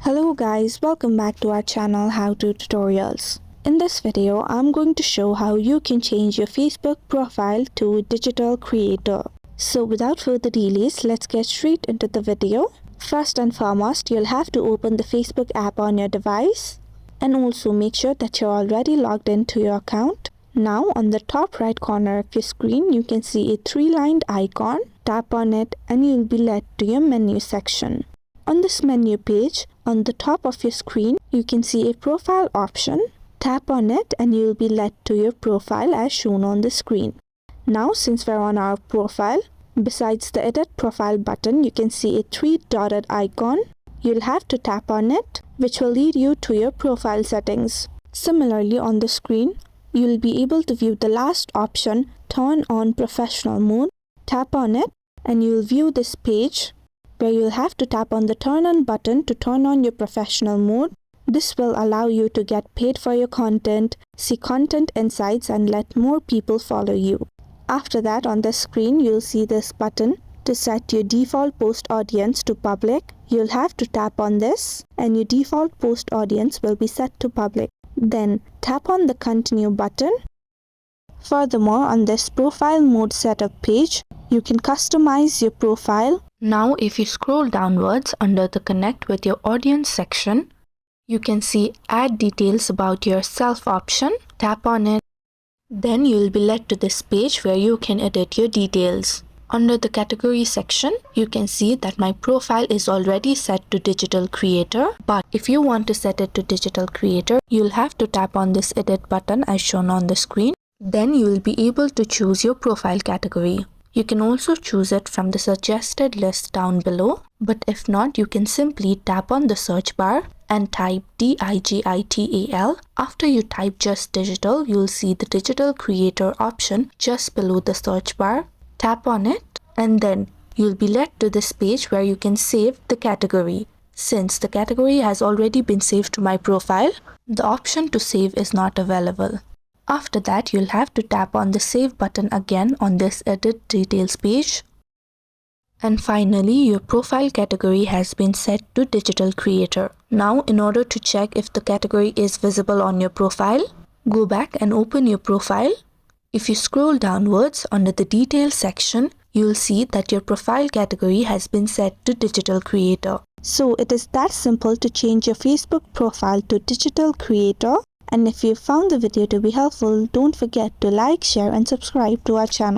Hello guys, welcome back to our channel How To Tutorials. In this video, I'm going to show how you can change your Facebook profile to digital creator. So without further delays, let's get straight into the video. First and foremost, you'll have to open the Facebook app on your device and also make sure that you're already logged into your account. Now on the top right corner of your screen, you can see a three-lined icon. Tap on it and you'll be led to your menu section. On this menu page, on the top of your screen, you can see a profile option. Tap on it and you'll be led to your profile as shown on the screen. Now since we're on our profile, besides the edit profile button, you can see a three-dotted icon. You'll have to tap on it, which will lead you to your profile settings. Similarly, on the screen, you'll be able to view the last option, turn on professional mode. Tap on it and you'll view this page where you'll have to tap on the turn on button to turn on your professional mode. This will allow you to get paid for your content, see content insights, and let more people follow you. After that, on the screen, you'll see this button to set your default post audience to public. You'll have to tap on this and your default post audience will be set to public. Then tap on the continue button. Furthermore, on this profile mode setup page, you can customize your profile. Now if you scroll downwards under the connect with your audience section, you can see add details about yourself option. Tap on it. Then you will be led to this page where you can edit your details. Under the category section, you can see that my profile is already set to digital creator. But if you want to set it to digital creator, you'll have to tap on this edit button as shown on the screen. Then you will be able to choose your profile category. You can also choose it from the suggested list down below, but if not, you can simply tap on the search bar and type DIGITAL. After you type just digital, you'll see the digital creator option just below the search bar. Tap on it and then you'll be led to this page where you can save the category. Since the category has already been saved to my profile, the option to save is not available. After that, you'll have to tap on the save button again on this edit details page. And finally, your profile category has been set to digital creator. Now, in order to check if the category is visible on your profile, go back and open your profile. If you scroll downwards under the details section, you'll see that your profile category has been set to digital creator. So it is that simple to change your Facebook profile to digital creator. And if you found the video to be helpful, don't forget to like, share and subscribe to our channel.